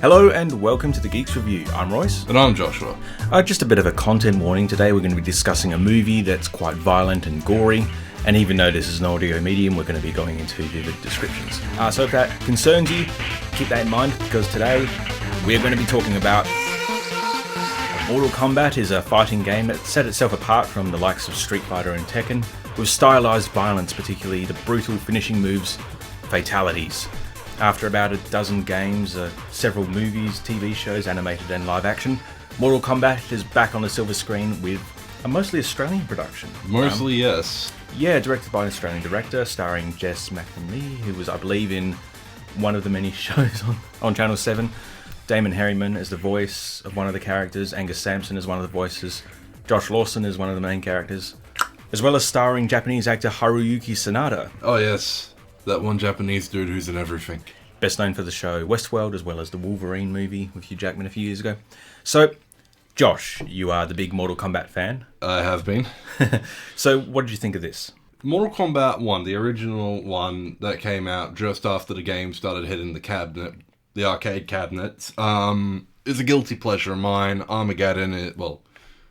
Hello and welcome to the Geeks Review. I'm Royce. And I'm Joshua. Just a bit of a content warning today. We're going to be discussing a movie that's quite violent and gory. And even though this is an audio medium, we're going to be going into vivid descriptions. So if that concerns you, keep that in mind, because today we're going to be talking about Mortal Kombat. Is a fighting game that set itself apart from the likes of Street Fighter and Tekken, with stylized violence, particularly the brutal finishing moves, fatalities. After about a dozen games, several movies, TV shows, animated and live action, Mortal Kombat is back on the silver screen with a mostly Australian production. Mostly, yes. Yeah, directed by an Australian director, starring Jess MacLeod, who was, I believe, in one of the many shows on Channel 7. Damon Herriman is the voice of one of the characters, Angus Sampson is one of the voices, Josh Lawson is one of the main characters, as well as starring Japanese actor Haruyuki Sanada. Oh, yes. That one Japanese dude who's in everything. Best known for the show Westworld, as well as the Wolverine movie with Hugh Jackman a few years ago. So, Josh, you are the big Mortal Kombat fan. I have been. So, what did you think of this? Mortal Kombat 1, the original one that came out just after the game started hitting the arcade cabinets, is a guilty pleasure of mine.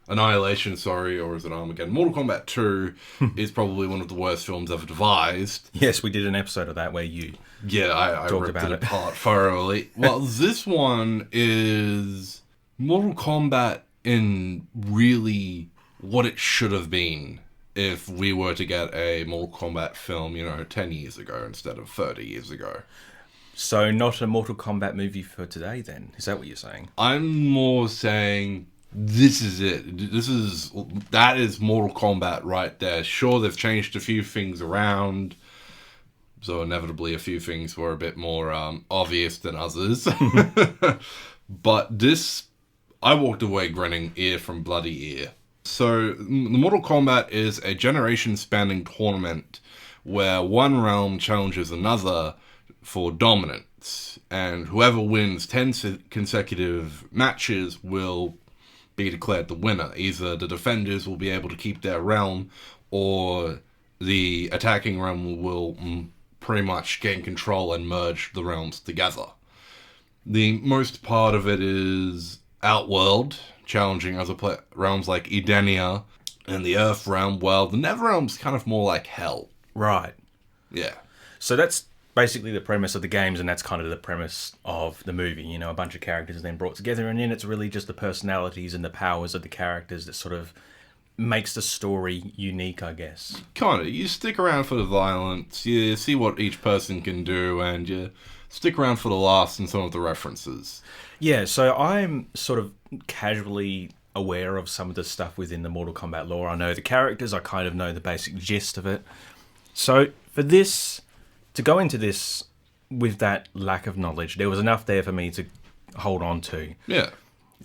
Annihilation, or is it Armageddon? Mortal Kombat 2 is probably one of the worst films ever devised. Yes, we did an episode of that where you I ripped it apart thoroughly. Well, this one is Mortal Kombat in really what it should have been if we were to get a Mortal Kombat film, 10 years ago instead of 30 years ago. So not a Mortal Kombat movie for today then? Is that what you're saying? I'm more saying this is it. That is Mortal Kombat right there. Sure, they've changed a few things around, so inevitably a few things were a bit more obvious than others. But this, I walked away grinning ear from bloody ear. So, the Mortal Kombat is a generation-spanning tournament where one realm challenges another for dominance, and whoever wins 10 consecutive matches will be declared the winner. Either the defenders will be able to keep their realm, or the attacking realm will pretty much gain control and merge the realms together. The most part of it is Outworld, challenging other realms like Edenia and the Earth realm, while the Netherrealm's kind of more like Hell. Right. Yeah. So that's basically the premise of the games, and that's kind of the premise of the movie. A bunch of characters are then brought together, and then it's really just the personalities and the powers of the characters that sort of makes the story unique, I guess. Kind of. You stick around for the violence, you see what each person can do, and you stick around for the laughs and some of the references. Yeah, so I'm sort of casually aware of some of the stuff within the Mortal Kombat lore. I know the characters, I kind of know the basic gist of it. So for this, to go into this with that lack of knowledge, there was enough there for me to hold on to. Yeah.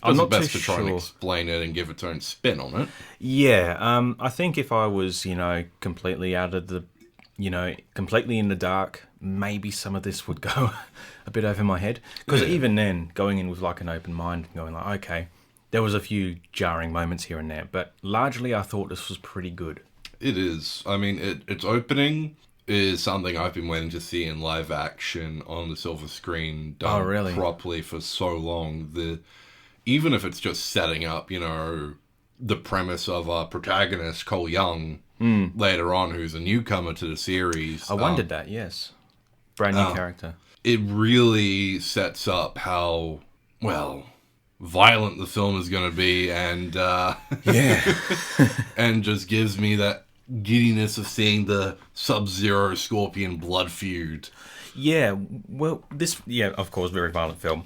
I'm not best too to try and sure. explain it and give its own spin on it. Yeah, I think if I was, completely out of the, completely in the dark, maybe some of this would go a bit over my head. Because even then, going in with like an open mind, going like, okay, there was a few jarring moments here and there, but largely I thought this was pretty good. It is. I mean, its opening is something I've been waiting to see in live action on the silver screen done properly for so long. Even if it's just setting up, the premise of our protagonist, Cole Young, later on, who's a newcomer to the series. I wondered that, yes. Brand new character. It really sets up how, violent the film is going to be, and and just gives me that giddiness of seeing the Sub-Zero Scorpion blood feud. Yeah, well, of course, very violent film.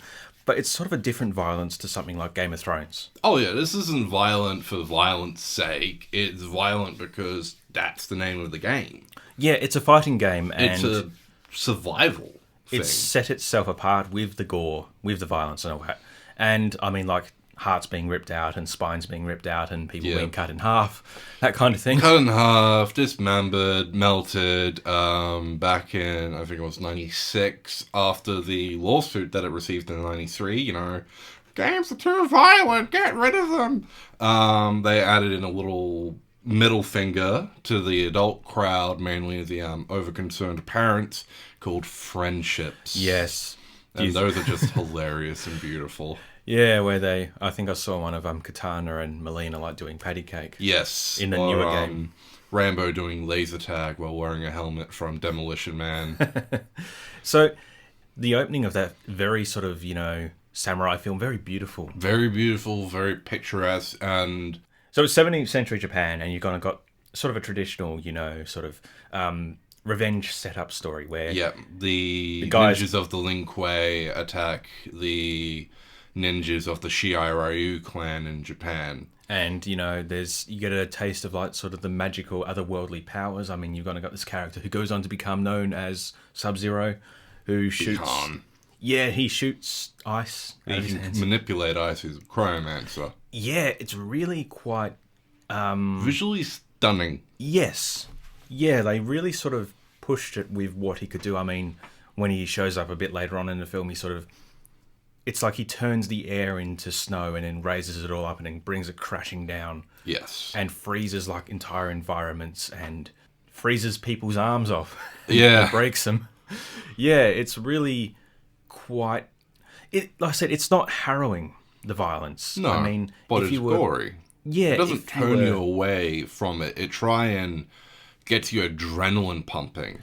But it's sort of a different violence to something like Game of Thrones. Oh yeah, this isn't violent for violence sake. It's violent because that's the name of the game. Yeah, it's a fighting game, and it's a survival thing. It's set itself apart with the gore, with the violence and all that. And, I mean, like, hearts being ripped out and spines being ripped out and people being cut in half, that kind of thing. Cut in half, dismembered, melted, back in, I think it was 96, after the lawsuit that it received in 93, games are too violent, get rid of them. They added in a little middle finger to the adult crowd, mainly the over-concerned parents, called friendships. Yes. And those are just hilarious and beautiful. Yeah, where I think I saw one of Katana and Melina like doing patty cake. Yes. In the newer game. Rambo doing laser tag while wearing a helmet from Demolition Man. So, the opening of that very sort of, samurai film, very beautiful. Very beautiful, very picturesque, and... So it's 17th century Japan, and you've got sort of a traditional, sort of revenge setup story where... Yeah, the guys... ninjas of the Lin Kuei attack the ninjas of the Shiai Ryu clan in Japan. And, you get a taste of, like, sort of the magical, otherworldly powers. I mean, you've got this character who goes on to become known as Sub-Zero, who shoots... Khan. Yeah, he shoots ice. He can manipulate ice. He's a cryomancer. Yeah, it's really quite... visually stunning. Yes. Yeah, they really sort of pushed it with what he could do. I mean, when he shows up a bit later on in the film, he sort of... It's like he turns the air into snow and then raises it all up and then brings it crashing down. Yes. And freezes like entire environments and freezes people's arms off. Yeah. Breaks them. Yeah, it's really quite... Like I said, it's not harrowing, the violence. No, I mean, but it's gory. Yeah. It doesn't turn you away from it. It try and gets your adrenaline pumping.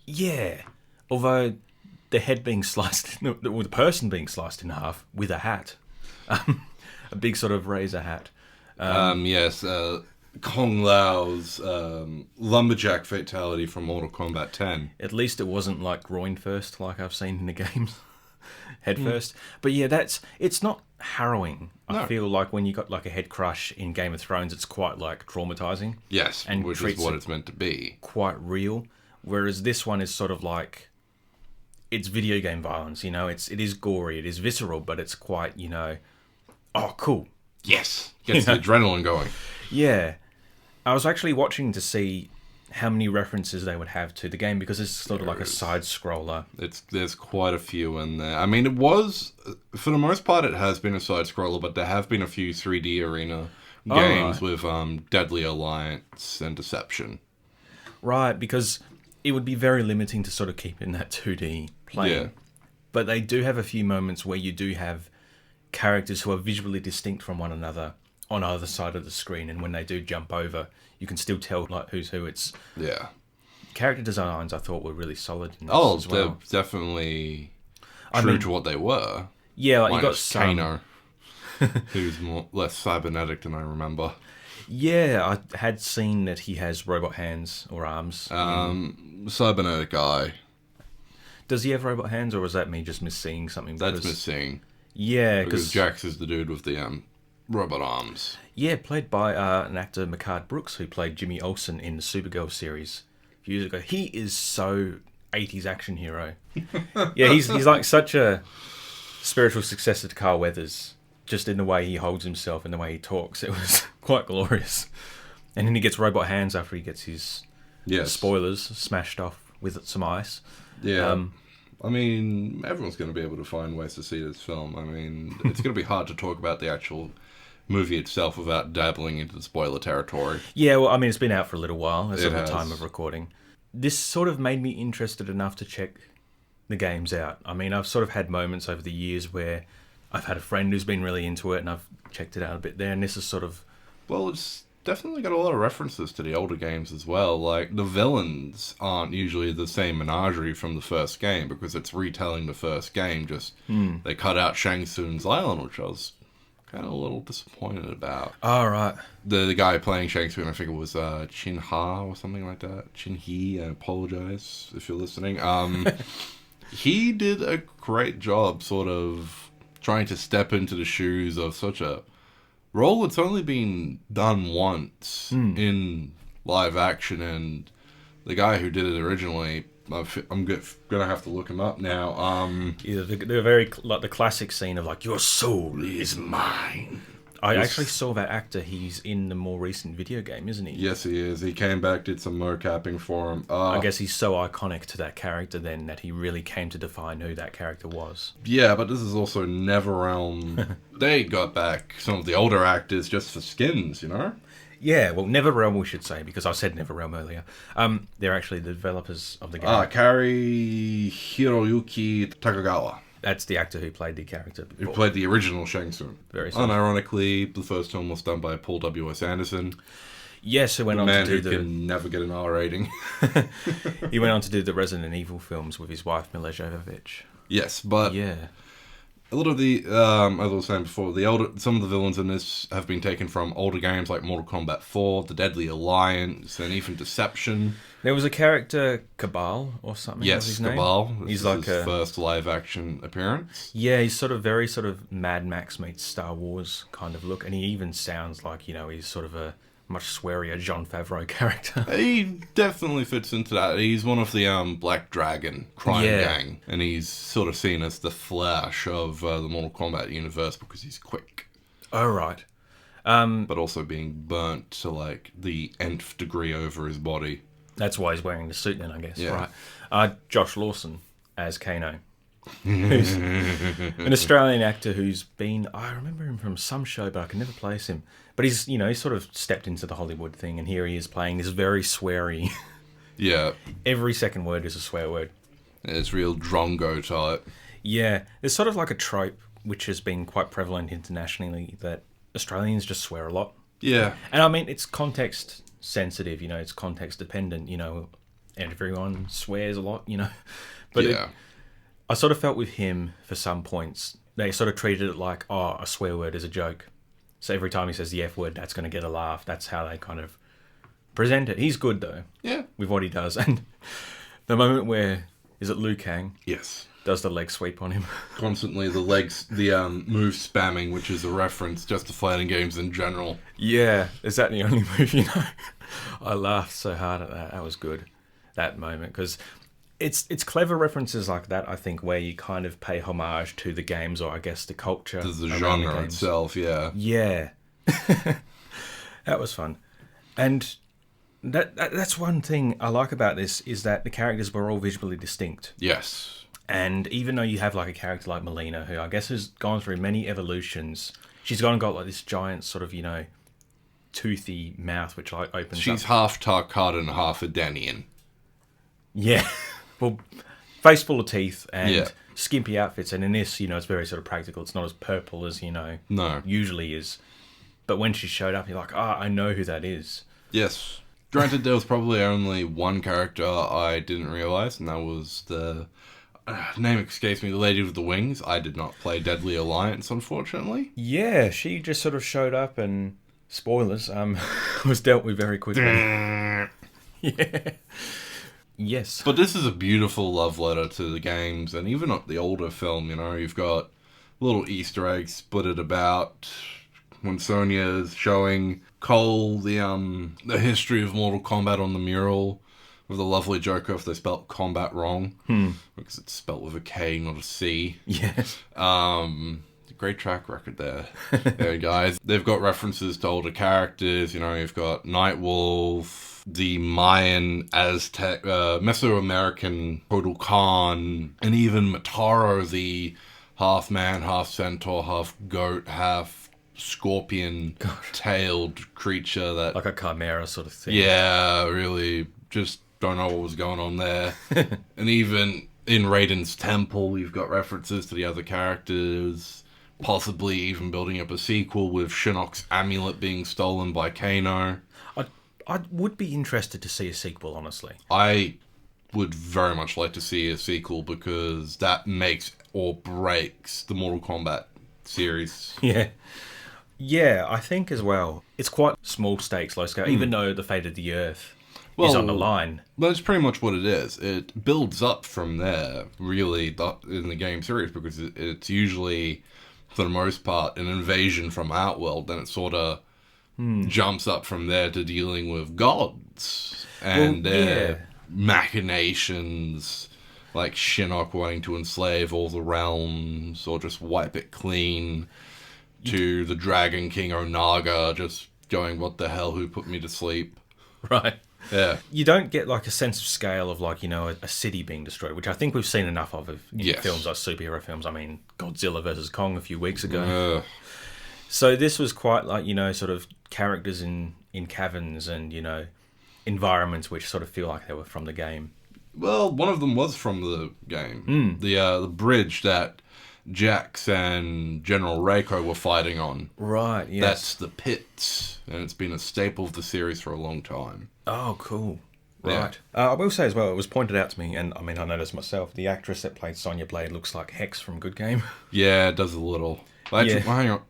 Yeah. Although... the head being sliced, or the person being sliced in half with a hat. A big sort of razor hat. Yes, Kung Lao's lumberjack fatality from Mortal Kombat 10. At least it wasn't like groin first, like I've seen in the games. Head first. But yeah, it's not harrowing. No. I feel like when you got like a head crush in Game of Thrones, it's quite like traumatizing. Yes, and which is what it's meant to be. Quite real. Whereas this one is sort of like... It's video game violence, it is gory, it is visceral, but it's quite, oh, cool. Yes. Gets the adrenaline going. Yeah. I was actually watching to see how many references they would have to the game because it's sort of like a side-scroller. There's quite a few in there. I mean, it was, for the most part, it has been a side-scroller, but there have been a few 3D arena games with Deadly Alliance and Deception. Right, because... it would be very limiting to sort of keep in that 2D plane. Yeah. But they do have a few moments where you do have characters who are visually distinct from one another on either side of the screen, and when they do jump over, you can still tell like who's who. It's character designs I thought were really solid in this as well. They're definitely true to what they were. Yeah, like you got Kano, who's less cybernetic than I remember. Yeah, I had seen that he has robot hands or arms. Cybernetic eye. Does he have robot hands, or was that me just misseeing something? That's misseeing. Yeah, because Jax is the dude with the robot arms. Yeah, played by an actor, MacLeod Brooks, who played Jimmy Olsen in the Supergirl series a few years ago. He is so 80s action hero. Yeah, he's like such a spiritual successor to Carl Weathers. Just in the way he holds himself and the way he talks. It was quite glorious. And then he gets robot hands after he gets his spoilers smashed off with some ice. Yeah. I mean, everyone's going to be able to find ways to see this film. I mean, it's going to be hard to talk about the actual movie itself without dabbling into the spoiler territory. Yeah, well, I mean, it's been out for a little while as of the time of recording. This sort of made me interested enough to check the games out. I mean, I've sort of had moments over the years where I've had a friend who's been really into it and I've checked it out a bit there, and this is sort of... Well, it's definitely got a lot of references to the older games as well. Like, the villains aren't usually the same menagerie from the first game because it's retelling the first game, just they cut out Shang Tsung's island, which I was kind of a little disappointed about. Oh, right. The guy playing Shang Tsung, I think it was Chin Ha or something like that. Chin He, I apologize if you're listening. He did a great job sort of trying to step into the shoes of such a role that's only been done once in live action, and the guy who did it originally, I'm gonna have to look him up now. Yeah, they're very like the classic scene of like, your soul is mine. I actually saw that actor. He's in the more recent video game, isn't he? Yes, he is. He came back, did some mocapping for him. I guess he's so iconic to that character then that he really came to define who that character was. Yeah, but this is also NetherRealm. They got back some of the older actors just for skins, you know? Yeah, well, NetherRealm we should say, because I said NetherRealm earlier. They're actually the developers of the game. Kari Hiroyuki Takagawa. That's the actor who played the character Who before. played the original Shang Tsung. Very sad. Unironically, the first film was done by Paul W.S. Anderson. Yes, who went The on man to who do can never get an R rating. He went on to do the Resident Evil films with his wife Mila Jovovich. Yes, but Yeah. a lot of the, as I was saying before, some of the villains in this have been taken from older games like Mortal Kombat 4, The Deadly Alliance, and even Deception. There was a character, Cabal, or something. Was Yes, his name? Cabal. This He's is like his first live-action appearance. Yeah, he's sort of very sort of Mad Max meets Star Wars kind of look, and he even sounds like, he's sort of a much swearier Jon Favreau character. He definitely fits into that. He's one of the Black Dragon crime gang, and he's sort of seen as the Flash of the Mortal Kombat universe because he's quick. Oh, right. But also being burnt to, like, the nth degree over his body. That's why he's wearing the suit then, I guess. Yeah. Right. Josh Lawson as Kano. Who's an Australian actor who's been... I remember him from some show, but I can never place him. But he's, he's sort of stepped into the Hollywood thing, and here he is playing this very sweary... Yeah. Every second word is a swear word. It's real drongo type. Yeah. There's sort of like a trope which has been quite prevalent internationally that Australians just swear a lot. Yeah. And I mean, it's context sensitive, it's context dependent, and everyone swears a lot, But yeah. I sort of felt with him, for some points, they sort of treated it like, a swear word is a joke. So every time he says the F word, that's going to get a laugh. That's how they kind of present it. He's good, though. Yeah. With what he does. And the moment where, is it Liu Kang? Yes. Does the leg sweep on him. Constantly the legs, the move spamming, which is a reference just to fighting games in general. Yeah. Is that the only move you know? I laughed so hard at that. That was good, that moment. Because it's clever references like that, I think, where you kind of pay homage to the games, or I guess the culture. To the around genre games. itself, yeah. Yeah. That was fun. And that's one thing I like about this, is that the characters were all visually distinct. Yes. And even though you have like a character like Melina, who I guess has gone through many evolutions, she's gone and got like this giant sort of, toothy mouth which like opens She's up. half Tarkatan, half Adenian. Yeah. Well, face full of teeth and Yeah. skimpy outfits, and in this, it's very sort of practical. It's not as purple as, No. usually is. But when she showed up, you're like, I know who that is. Yes. Granted, there was probably only one character I didn't realise, and that was the... name escapes me, the lady with the wings. I did not play Deadly Alliance, unfortunately. Yeah, she just sort of showed up and, spoilers, was dealt with very quickly. Yeah. Yes. But this is a beautiful love letter to the games, and even the older film, you've got little Easter eggs split about when Sonya's showing Cole the history of Mortal Kombat on the mural, with a lovely joke if they spelt combat wrong, because it's spelt with a K, not a C. Yes. Great track record there. There, guys. They've got references to older characters. You've got Nightwolf, the Mayan, Aztec, Mesoamerican Total Khan, and even Mataro, the half man, half centaur, half goat, half scorpion-tailed creature that... Like a chimera sort of thing. Yeah, really just don't know what was going on there. And even in Raiden's temple, you've got references to the other characters, possibly even building up a sequel with Shinnok's amulet being stolen by Kano. I would be interested to see a sequel, honestly. I would very much like to see a sequel because that makes or breaks the Mortal Kombat series. Yeah. Yeah, I think as well. It's quite small stakes, low scale, even though the fate of the Earth is on the line. That's pretty much what it is. It builds up from there, really, in the game series, because it's usually, for the most part, an invasion from Outworld, then it sort of jumps up from there to dealing with gods and their machinations, like Shinnok wanting to enslave all the realms or just wipe it clean, to the Dragon King Onaga just going, what the hell, who put me to sleep? Right. Yeah. You don't get like a sense of scale of like, a city being destroyed, which I think we've seen enough of in films like superhero films. I mean, Godzilla versus Kong a few weeks ago. So this was quite like, sort of characters in caverns and, environments which sort of feel like they were from the game. Well, one of them was from the game. The bridge that Jax and General Reiko were fighting on. Right, yes. That's the pits, and it's been a staple of the series for a long time. Oh, cool. Yeah. Right. I will say as well, it was pointed out to me, and I mean, I noticed myself, the actress that played Sonya Blade looks like Hex from Good Game. Yeah, it does a little. Actually, hang on.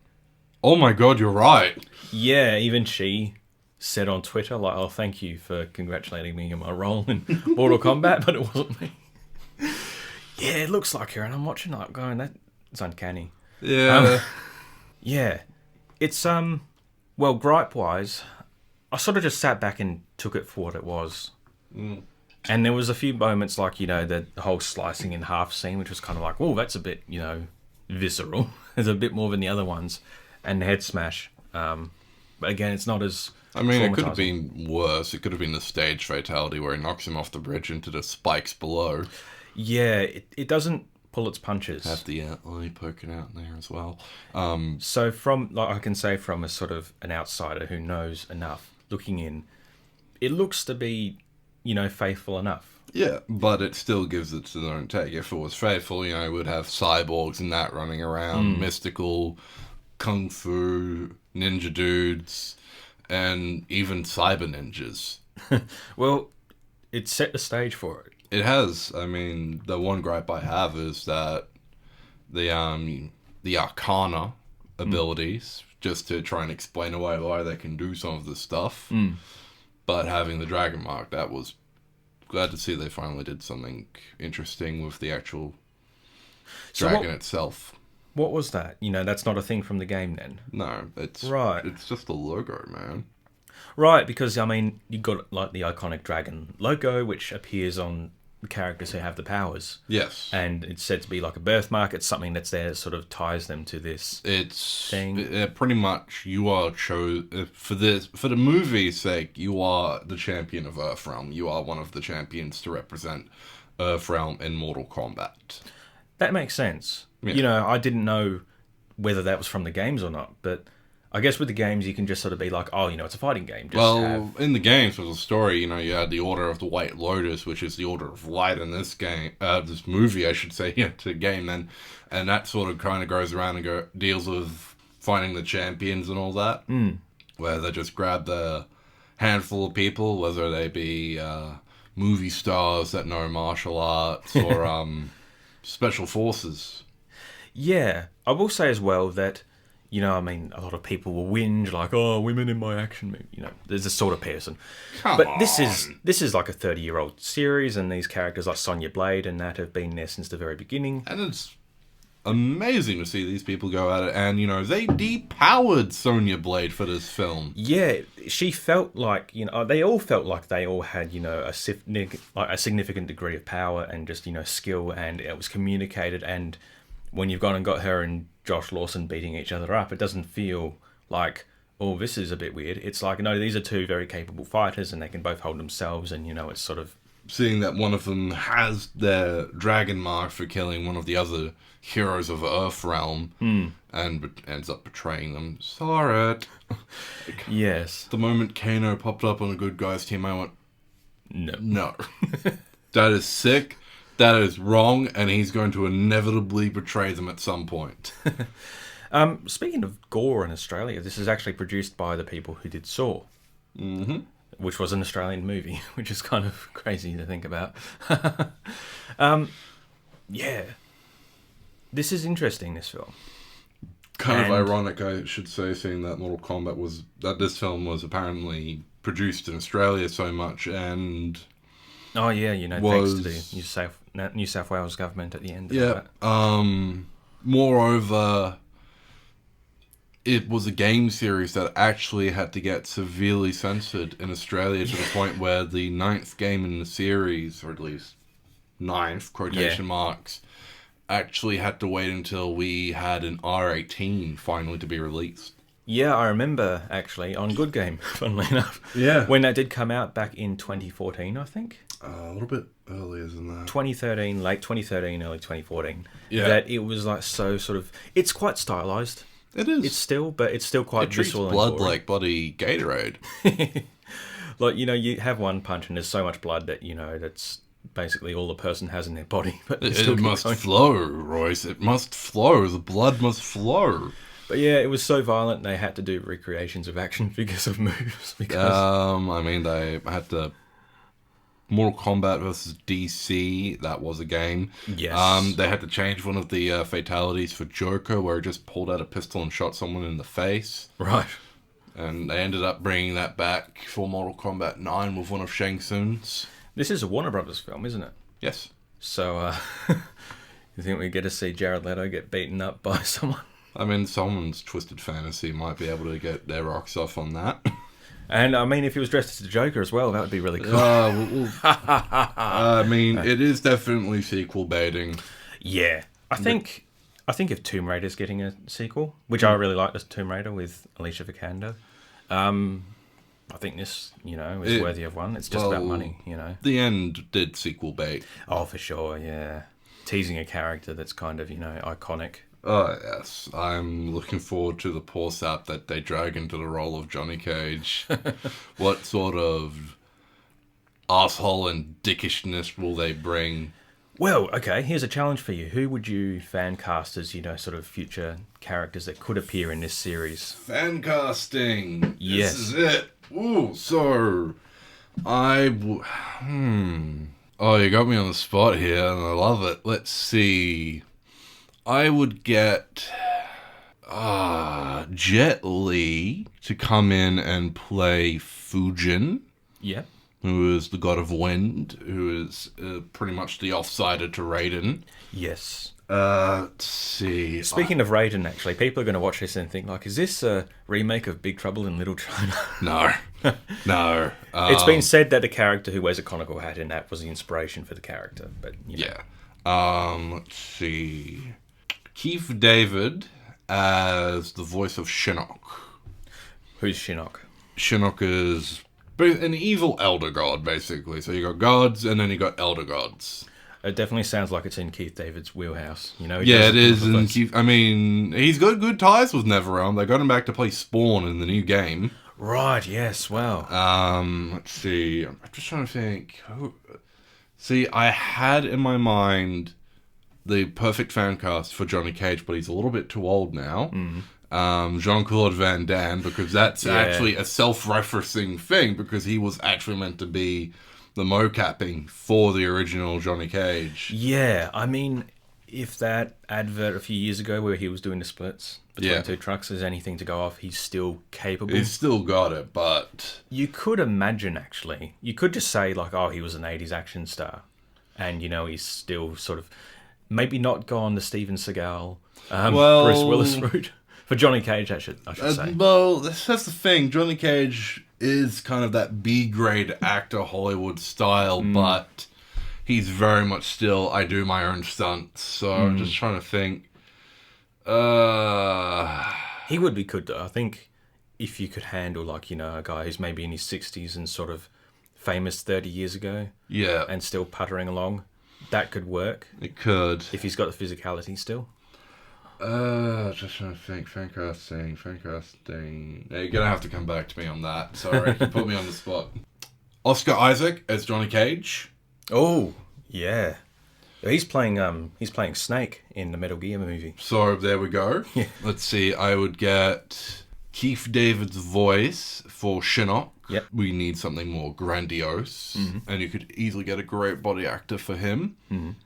Oh my god, you're right. Yeah, even she said on Twitter, like, oh, thank you for congratulating me on my role in Mortal Kombat, but it wasn't me. Yeah, it looks like her, and I'm watching it going, that's uncanny. Yeah. Yeah. It's, well, gripe-wise, I sort of just sat back and took it for what it was. And there was a few moments like, the whole slicing in half scene, which was kind of like, oh, that's a bit, visceral. There's a bit more than the other ones. And the head smash. But again, it's not as I mean, it could have been worse. It could have been the stage fatality where he knocks him off the bridge into the spikes below. Yeah, it doesn't pull its punches. Have the eye poking out in there as well. So from, like I can say from a sort of an outsider who knows enough, looking in, it looks to be, faithful enough. Yeah, but it still gives it to their own take. If it was faithful, it would have cyborgs and that running around, mystical, kung fu, ninja dudes, and even cyber ninjas. Well, it set the stage for it. It has. I mean, the one gripe I have is that the Arcana abilities, just to try and explain away why they can do some of this stuff, but having the Dragon Mark, that was glad to see they finally did something interesting with the actual dragon itself. What was that? That's not a thing from the game then? No, it's right. It's just a logo, man. Right, because, I mean, you've got, like, the iconic dragon logo, which appears on the characters who have the powers. Yes. And it's said to be like a birthmark. It's something that's there that sort of ties them to this thing. Pretty much, you are for the movie's sake, you are the champion of Earthrealm. You are one of the champions to represent Earthrealm in Mortal Kombat. That makes sense. Yeah. I didn't know whether that was from the games or not, but I guess with the games you can just sort of be like, oh, it's a fighting game. In the games, with the story, you had the Order of the White Lotus, which is the Order of Light in this game, this movie, I should say, to game then, and that sort of kind of goes around and deals with finding the champions and all that, where they just grab the handful of people, whether they be movie stars that know martial arts or special forces. Yeah, I will say as well that, a lot of people will whinge like, oh, women in my action movie. There's this sort of person. Come on. This is like a 30-year-old series, and these characters like Sonya Blade and that have been there since the very beginning. And it's amazing to see these people go at it. And, they depowered Sonya Blade for this film. Yeah, she felt like, they all felt like they all had, a significant degree of power and just, skill, and it was communicated. And when you've gone and got her and Josh Lawson beating each other up, it doesn't feel like, oh, this is a bit weird. It's like, no, these are two very capable fighters and they can both hold themselves, and, it's sort of... Seeing that one of them has their dragon mark for killing one of the other heroes of Earthrealm and ends up betraying them. Saw it. Yes. The moment Kano popped up on a good guys team, I went, No. That is sick. That is wrong, and he's going to inevitably betray them at some point. Speaking of gore in Australia, this is actually produced by the people who did Saw, which was an Australian movie, which is kind of crazy to think about. Yeah. This is interesting, this film. Kind of ironic, I should say, seeing that Mortal Kombat this film was apparently produced in Australia so much, and... Oh yeah, thanks to the New South Wales government at the end. Yeah. Moreover, it was a game series that actually had to get severely censored in Australia to the point where the 9th game in the series, or at least 9th quotation marks, actually had to wait until we had an R18 finally to be released. Yeah, I remember, actually, on Good Game, funnily enough. Yeah. When that did come out back in 2014, I think. A little bit earlier than that. 2013, late 2013, early 2014. Yeah. That it was like so sort of... It's quite stylized. It is. It's still quite visceral. It treats blood like bloody Gatorade. Like, you have one punch and there's so much blood that, that's basically all the person has in their body. But they still It keep must going. flow, Royce. It must flow. The blood must flow. But yeah, it was so violent they had to do recreations of action figures of moves. Because I mean, they had to... Mortal Kombat versus DC, that was a game. Yes. They had to change one of the fatalities for Joker, where he just pulled out a pistol and shot someone in the face. Right. And they ended up bringing that back for Mortal Kombat 9 with one of Shang Tsung's. This is a Warner Brothers film, isn't it? Yes. So, you think we get to see Jared Leto get beaten up by someone? I mean, someone's twisted fantasy might be able to get their rocks off on that. And, I mean, if he was dressed as the Joker as well, that would be really cool. I mean, it is definitely sequel baiting. Yeah. I think if Tomb Raider's getting a sequel, which I really like, this Tomb Raider with Alicia Vikander, I think this, is worthy of one. It's just about money, The End did sequel bait. Oh, for sure, yeah. Teasing a character that's kind of, iconic. Oh, yes. I'm looking forward to the poor sap that they drag into the role of Johnny Cage. What sort of asshole and dickishness will they bring? Well, okay, here's a challenge for you. Who would you fan cast as, sort of future characters that could appear in this series? Fan casting. Yes. This is it. Ooh, so Oh, you got me on the spot here, and I love it. Let's see. I would get Jet Li to come in and play Fujin. Yeah. Who is the god of wind, who is pretty much the offsider to Raiden. Yes. Let's see. Speaking of Raiden, actually, people are going to watch this and think, like, is this a remake of Big Trouble in Little China? No. No. It's been said that the character who wears a conical hat in that was the inspiration for the character, but, Yeah. Let's see. Keith David as the voice of Shinnok. Who's Shinnok? Shinnok is an evil elder god, basically. So you got gods, and then you got elder gods. It definitely sounds like it's in Keith David's wheelhouse. Yeah, it is. And I mean, he's got good ties with NetherRealm. They got him back to play Spawn in the new game. Right, yes, wow. Let's see. I'm just trying to think. See, I had in my mind the perfect fan cast for Johnny Cage, but he's a little bit too old now. Jean-Claude Van Damme, because that's actually a self-referencing thing, because he was actually meant to be the mocapping for the original Johnny Cage. Yeah, I mean, if that advert a few years ago where he was doing the splits between two trucks is anything to go off, he's still capable. He's still got it, but... You could imagine, actually. You could just say, like, oh, he was an 80s action star. And, he's still sort of... Maybe not gone the Steven Seagal, Bruce Willis route. For Johnny Cage, I should say. Well, that's the thing. Johnny Cage is kind of that B-grade actor Hollywood style, but he's very much still, I do my own stunts. So I'm just trying to think. He would be good, though. I think if you could handle, like, a guy who's maybe in his 60s and sort of famous 30 years ago. Yeah. And still puttering along. That could work. It could. If he's got the physicality still. Just trying to think. Fan casting. Yeah, you're going to have to come back to me on that. Sorry, you put me on the spot. Oscar Isaac as Johnny Cage. Oh, yeah. He's playing Snake in the Metal Gear movie. So there we go. Yeah. Let's see. I would get Keith David's voice for Shinnok. Yep. We need something more grandiose. And you could easily get a great body actor for him.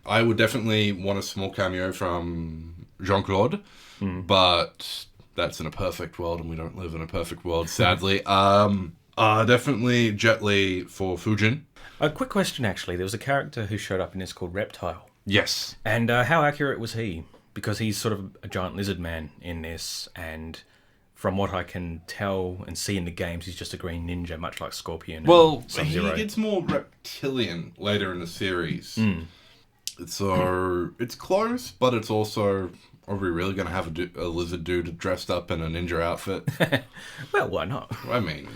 I would definitely want a small cameo from Jean-Claude. But that's in a perfect world, and we don't live in a perfect world, sadly. Definitely Jet Li for Fujin. A quick question, actually. There was a character who showed up in this called Reptile. Yes. And how accurate was he? Because he's sort of a giant lizard man in this, and from what I can tell and see in the games, he's just a green ninja, much like Scorpion. Well, he gets more reptilian later in the series. So it's close, but it's also... Are we really going to have a lizard dude dressed up in a ninja outfit? Well, why not? I mean,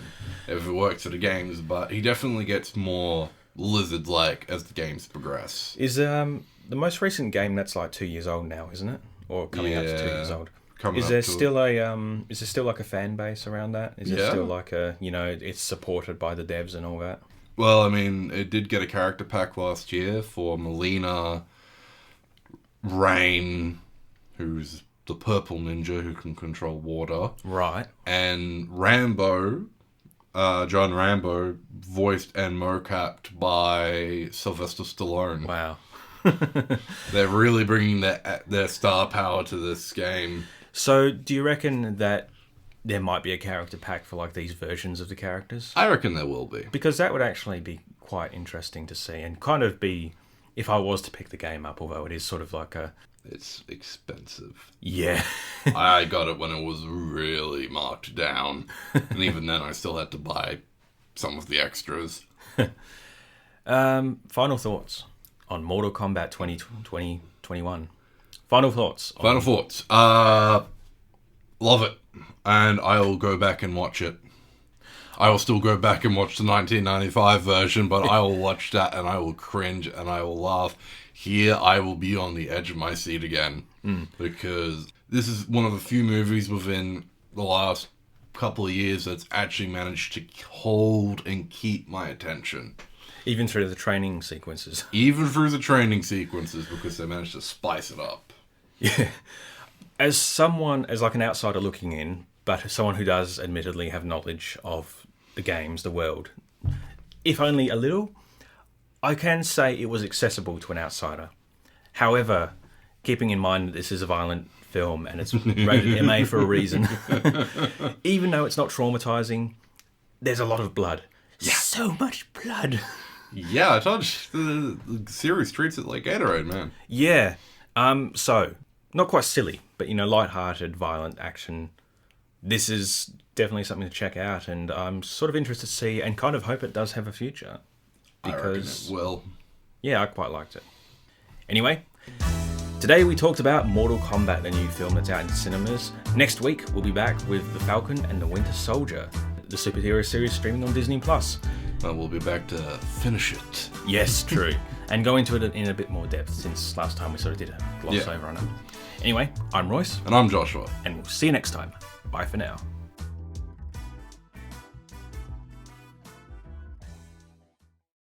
if it works for the games, but he definitely gets more lizard-like as the games progress. Is the most recent game that's like 2 years old now, isn't it? Or coming up to 2 years old? Is there still like a fan base around that? Is there still like a, it's supported by the devs and all that? Well, I mean, it did get a character pack last year for Melina, Rain, who's the purple ninja who can control water. Right. And Rambo, John Rambo, voiced and mocapped by Sylvester Stallone. Wow. They're really bringing their star power to this game. So, do you reckon that there might be a character pack for like these versions of the characters? I reckon there will be. Because that would actually be quite interesting to see, and kind of be, if I was to pick the game up, although it is sort of like a... It's expensive. Yeah. I got it when it was really marked down. And even then I still had to buy some of the extras. Final thoughts on Mortal Kombat 2021. Final thoughts. Final thoughts. Love it. And I will go back and watch it. I will still go back and watch the 1995 version, but I will watch that and I will cringe and I will laugh. Here, I will be on the edge of my seat again. Because this is one of the few movies within the last couple of years that's actually managed to hold and keep my attention. Even through the training sequences. Even through the training sequences, because they managed to spice it up. Yeah. As like an outsider looking in, but someone who does admittedly have knowledge of the games, the world, if only a little, I can say it was accessible to an outsider. However, keeping in mind that this is a violent film and it's rated MA for a reason, even though it's not traumatizing, there's a lot of blood. Yeah. So much blood. Yeah, I told you, the series treats it like Gatorade, man. Yeah. So, not quite silly, but, light-hearted, violent action. This is definitely something to check out, and I'm sort of interested to see and kind of hope it does have a future. Because, I reckon it will. Yeah, I quite liked it. Anyway, today we talked about Mortal Kombat, the new film that's out in cinemas. Next week, we'll be back with The Falcon and the Winter Soldier, the superhero series streaming on Disney+. And we'll be back to finish it. Yes, true. And go into it in a bit more depth, since last time we sort of did a gloss over on it. Anyway, I'm Royce. And I'm Joshua. And we'll see you next time. Bye for now.